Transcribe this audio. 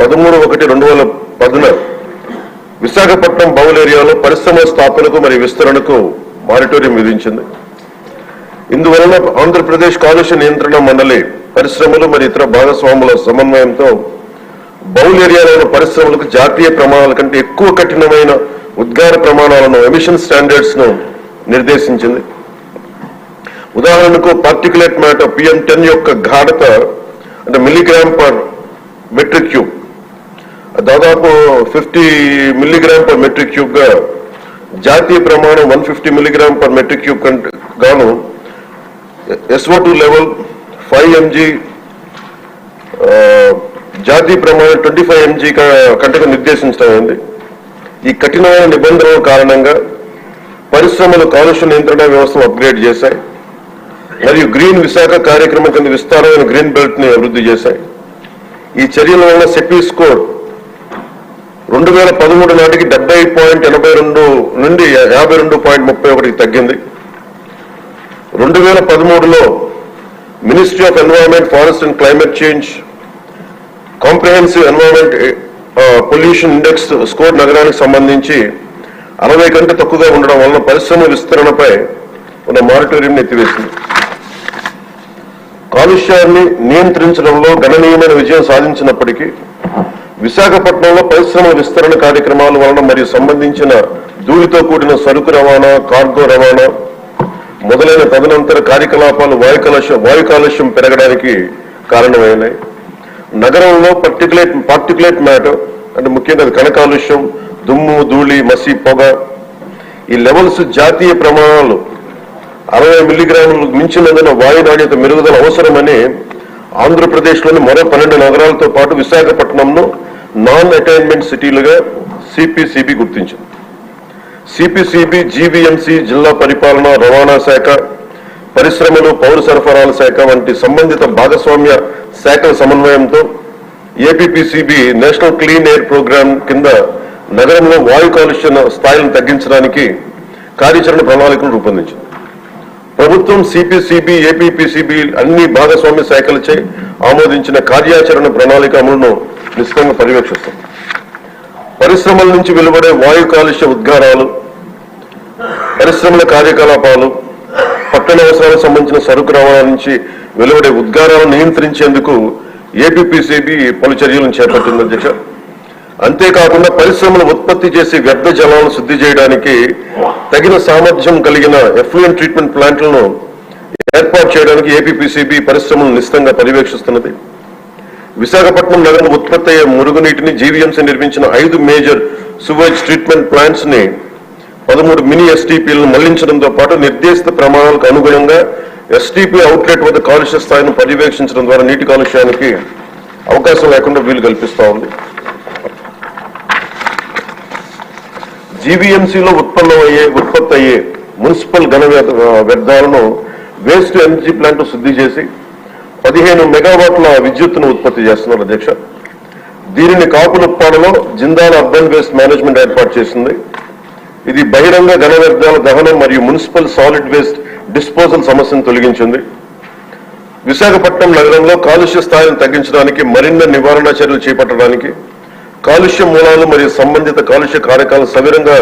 13/1/2010 Visakhapatnam bowl ఏరియాలో పరిశ్రమల స్థాపనకు మరియు విస్తరణకు మారిటోరియం విధించింది. ఇందువలన ఆంధ్రప్రదేశ్ కాలుష్య నియంత్రణ మండలి పరిశ్రమలు మరియు ఇతర భాగస్వాముల సమన్వయంతో బౌల్ ఏరియాలో ఉన్న పరిశ్రమలకు జాతీయ ప్రమాణాల కంటే ఎక్కువ కఠినమైన ఉద్గార ప్రమాణాలను ఎమిషన్ స్టాండర్డ్స్ ను నిర్దేశించింది. ఉదాహరణకు పార్టికులేట్ మ్యాటర్ PM10 యొక్క గాఢత అంటే మిల్లీగ్రామ్ పర్ మెట్రిక్ క్యూబ్ దాదాపు 50 మిల్లీగ్రామ్ పర్ మెట్రిక్ క్యూబ్ గా జాతీయ ప్రమాణం 150 మిల్లీగ్రామ్ పర్ మెట్రిక్ క్యూబ్ గాను SO2 లెవెల్ 5 mg జాతీయ ప్రమాణం 25 mg కంటే నిర్దేశించడమైంది. ఈ కఠినమైన నిబంధనల కారణంగా పరిశ్రమలు కాలుష్య నియంత్రణ వ్యవస్థను అప్గ్రేడ్ చేశాయి మరియు గ్రీన్ విశాఖ కార్యక్రమం కింద విస్తారమైన గ్రీన్ బెల్ట్ ని అభివృద్ధి చేశాయి. ఈ చర్యల వల్ల సెపీ స్కోర్ 2013 నాటికి 70.82 నుండి 52.31 తగ్గింది. 2013లో ministry of environment, forest and climate change comprehensive environment pollution index score నగరానికి సంబంధించి 60 కంటే తక్కువగా ఉండడం వలన పరిశ్రమ విస్తరణపై ఉన్న మారిటోరియం ఎత్తివేసింది. కాలుష్యాన్ని నియంత్రించడంలో గణనీయమైన విజయం సాధించినప్పటికీ విశాఖపట్నంలో పరిశ్రమ విస్తరణ కార్యక్రమాల వలన మరియు సంబంధించిన ధూళితో కూడిన సరుకు రవాణా, కార్గో రవాణా మొదలైన తదనంతర కార్యకలాపాలు వాయు కాలుష్యం పెరగడానికి కారణమైనాయి. నగరంలో పార్టికులేట్ మ్యాటర్ అంటే ముఖ్యంగా కణ కాలుష్యం, దుమ్ము, ధూళి, మసి, పొగ ఈ లెవెల్స్ జాతీయ ప్రమాణాలు 60 మిల్లీగ్రాములు మించినందున వాయు నాణ్యత మెరుగుదల అవసరమని ఆంధ్రప్రదేశ్లోని మరో 12 నగరాలతో పాటు విశాఖపట్నంను నాన్ అటైన్మెంట్ సిటీలుగా సిపిసిబి గుర్తించింది. సిపిసిబి జీవీఎంసీ, జిల్లా పరిపాలన, రవాణా శాఖ, పరిశ్రమలు, పౌర సరఫరాల శాఖ వంటి సంబంధిత భాగస్వామ్య శాఖల సమన్వయంతో APPCB national clean air programme కింద నగరంలో వాయు కాలుష్య స్థాయిలను తగ్గించడానికి కార్యాచరణ ప్రణాళికను రూపొందించింది. ప్రభుత్వం సిపిసిబి, ఏపీపీసీబీ అన్ని భాగస్వామ్య శాఖలచే ఆమోదించిన కార్యాచరణ ప్రణాళిక అమలును నిశ్చితంగా పర్యవేక్షిస్తుంది. పరిశ్రమల నుంచి వెలువడే వాయు కాలుష్య ఉద్గారాలు, పరిశ్రమల కార్యకలాపాలు, పట్టణ అవసరాలకు సంబంధించిన సరుకు రవాణా నుంచి వెలువడే ఉద్గారాలను నియంత్రించేందుకు ఏపీపీసీబీ పలు చర్యలను చేపట్టింది అధ్యక్ష. అంతేకాకుండా పరిశ్రమలు ఉత్పత్తి చేసే వ్యర్థ జలాలను శుద్ధి చేయడానికి తగిన సామర్థ్యం కలిగిన ఎఫ్లూయెంట్ ట్రీట్మెంట్ ప్లాంట్లను ఏర్పాటు చేయడానికి ఏపీపీసీబీ పరిశ్రమలను నిశ్చితంగా పర్యవేక్షిస్తున్నది. విశాఖపట్నం నగరం ఉత్పత్తి అయ్యే మురుగునీటిని జీవీఎంసీ నిర్మించిన 5 మేజర్ సువేజ్ ట్రీట్మెంట్ ప్లాంట్స్ ని 13 మినీ ఎస్టీపీలను మళ్లించడంతో పాటు నిర్దేశిత ప్రమాణాలకు అనుగుణంగా ఎస్టీపీ అవుట్లెట్ వద్ద కాలుష్య స్థాయిని పర్యవేక్షించడం ద్వారా నీటి కాలుష్యానికి అవకాశం లేకుండా వీలు కల్పిస్తా ఉంది. జీవీఎంసీలో ఉత్పత్తి అయ్యే మున్సిపల్ ఘన వ్యర్థాలను వేస్ట్ ఎనర్జీ ప్లాంట్ శుద్ధి చేసి 15 మెగావాట్ల విద్యుత్తును ఉత్పత్తి చేస్తున్నారు అధ్యక్ష. దీనిని కాపులుప్పాడలో జిందాల్ అర్బన్ వేస్ట్ మేనేజ్మెంట్ ఏర్పాటు చేసింది. ఇది బహిరంగ ఘన వ్యర్థాల దహనం మరియు మున్సిపల్ సాలిడ్ వేస్ట్ డిస్పోజల్ సమస్యను తొలగించింది. విశాఖపట్నం నగరంలో కాలుష్య స్థాయిని తగ్గించడానికి మరిన్ని నివారణ చర్యలు చేపట్టడానికి కాలుష్య మూలాలు మరియు సంబంధిత కాలుష్య కారకాలను సవివరంగా